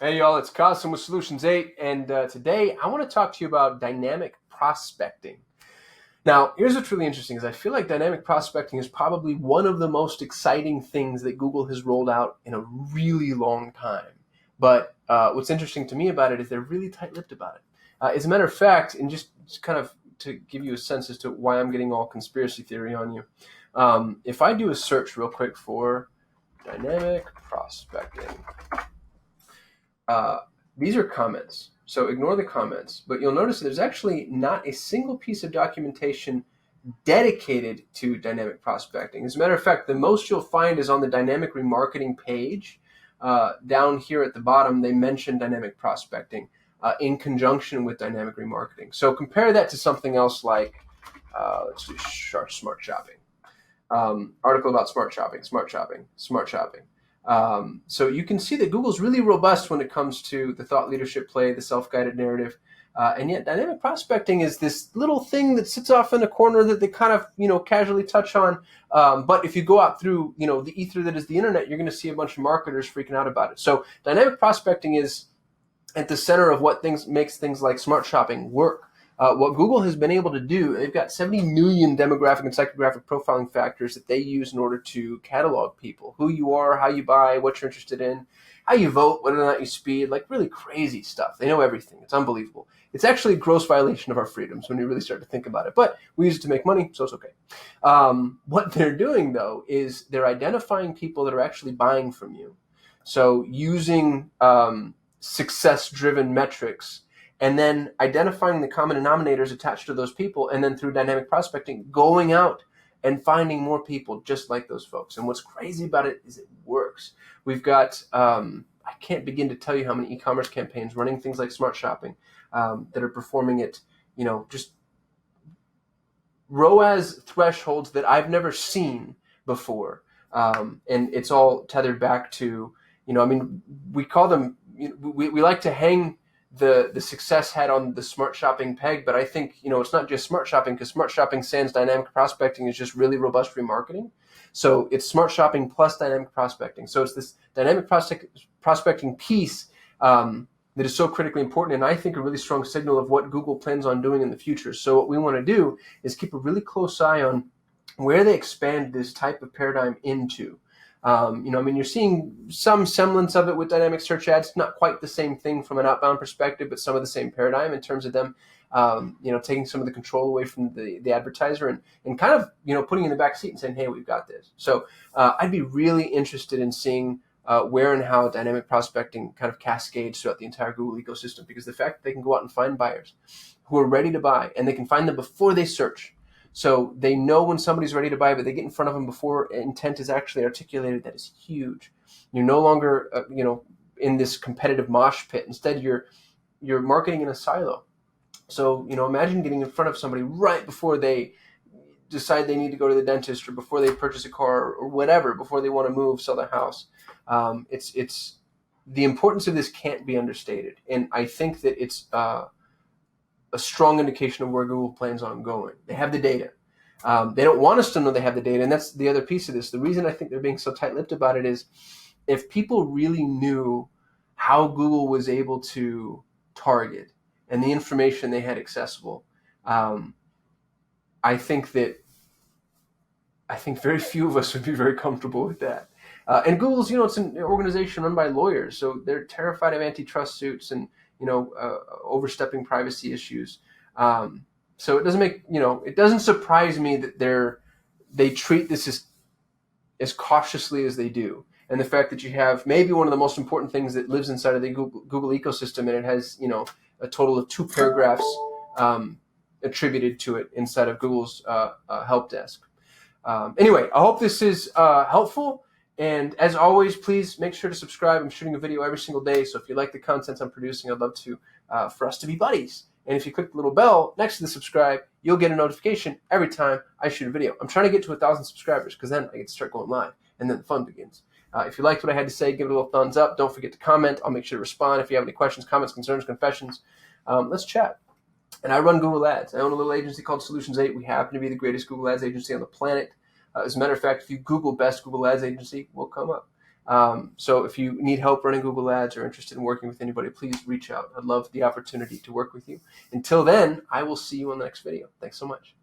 Hey y'all, it's Costin with Solutions 8, and today I want to talk to you about dynamic prospecting. Now, here's what's really interesting is I feel like dynamic prospecting is probably one of the most exciting things that Google has rolled out in a really long time. But what's interesting to me about it is they're really tight-lipped about it. As a matter of fact, and just kind of to give you a sense as to why I'm getting all conspiracy theory on you, if I do a search real quick for dynamic prospecting, these are comments, so ignore the comments, but you'll notice that there's actually not a single piece of documentation dedicated to dynamic prospecting. As a matter of fact, the most you'll find is on the dynamic remarketing page. Down here at the bottom, they mention dynamic prospecting in conjunction with dynamic remarketing. So compare that to something else like, let's do smart shopping. Article about smart shopping. So you can see that Google's really robust when it comes to the thought leadership play, the self-guided narrative, and yet dynamic prospecting is this little thing that sits off in a corner that they kind of, casually touch on. But if you go out through, the ether that is the internet, you're going to see a bunch of marketers freaking out about it. So dynamic prospecting is at the center of what makes things like smart shopping work. What Google has been able to do, they've got 70 million demographic and psychographic profiling factors that they use in order to catalog people. Who you are, how you buy, what you're interested in, how you vote, whether or not you speed, like really crazy stuff. They know everything. It's unbelievable. It's actually a gross violation of our freedoms when you really start to think about it. But we use it to make money, so it's okay. What they're doing, though, is they're identifying people that are actually buying from you. So using success-driven metrics, and then identifying the common denominators attached to those people, and then through dynamic prospecting, going out and finding more people just like those folks. And what's crazy about it is it works. We've got, I can't begin to tell you how many e-commerce campaigns running things like smart shopping that are performing at, just ROAS thresholds that I've never seen before. And it's all tethered back to, we call them, we like to hang the success hat on the smart shopping peg, but I think, it's not just smart shopping, because smart shopping sans dynamic prospecting is just really robust remarketing. So it's smart shopping plus dynamic prospecting. So it's this dynamic prospecting piece that is so critically important, and I think a really strong signal of what Google plans on doing in the future. So what we want to do is keep a really close eye on where they expand this type of paradigm into. You're seeing some semblance of it with dynamic search ads, not quite the same thing from an outbound perspective, but some of the same paradigm in terms of them, taking some of the control away from the advertiser and kind of, putting in the back seat and saying, hey, we've got this. So I'd be really interested in seeing where and how dynamic prospecting kind of cascades throughout the entire Google ecosystem, because the fact that they can go out and find buyers who are ready to buy, and they can find them before they search. So they know when somebody's ready to buy, but they get in front of them before intent is actually articulated. That is huge. You're no longer, in this competitive mosh pit. Instead, you're marketing in a silo. So, imagine getting in front of somebody right before they decide they need to go to the dentist, or before they purchase a car, or whatever, before they want to move, sell their house. It's the importance of this can't be understated, and I think that it's a strong indication of where Google plans on going. They have the data. They don't want us to know they have the data, and that's the other piece of this. The reason I think they're being so tight-lipped about it is if people really knew how Google was able to target and the information they had accessible, I think very few of us would be very comfortable with that. And Google's, it's an organization run by lawyers, so they're terrified of antitrust suits and overstepping privacy issues. So it doesn't it doesn't surprise me that they treat this as cautiously as they do. And the fact that you have maybe one of the most important things that lives inside of the Google ecosystem, and it has, a total of 2 paragraphs attributed to it inside of Google's help desk. Anyway, I hope this is helpful. And as always, please make sure to subscribe. I'm shooting a video every single day, so if you like the content I'm producing, I'd love for us to be buddies. And if you click the little bell next to the subscribe, you'll get a notification every time I shoot a video. I'm trying to get to 1,000 subscribers, because then I get to start going live, and then the fun begins. If you liked what I had to say, give it a little thumbs up. Don't forget to comment. I'll make sure to respond. If you have any questions, comments, concerns, confessions, let's chat. And I run Google Ads. I own a little agency called Solutions 8. We happen to be the greatest Google Ads agency on the planet. As a matter of fact, if you Google best Google Ads agency, we'll come up. So if you need help running Google Ads or interested in working with anybody, please reach out. I'd love the opportunity to work with you. Until then, I will see you on the next video. Thanks so much.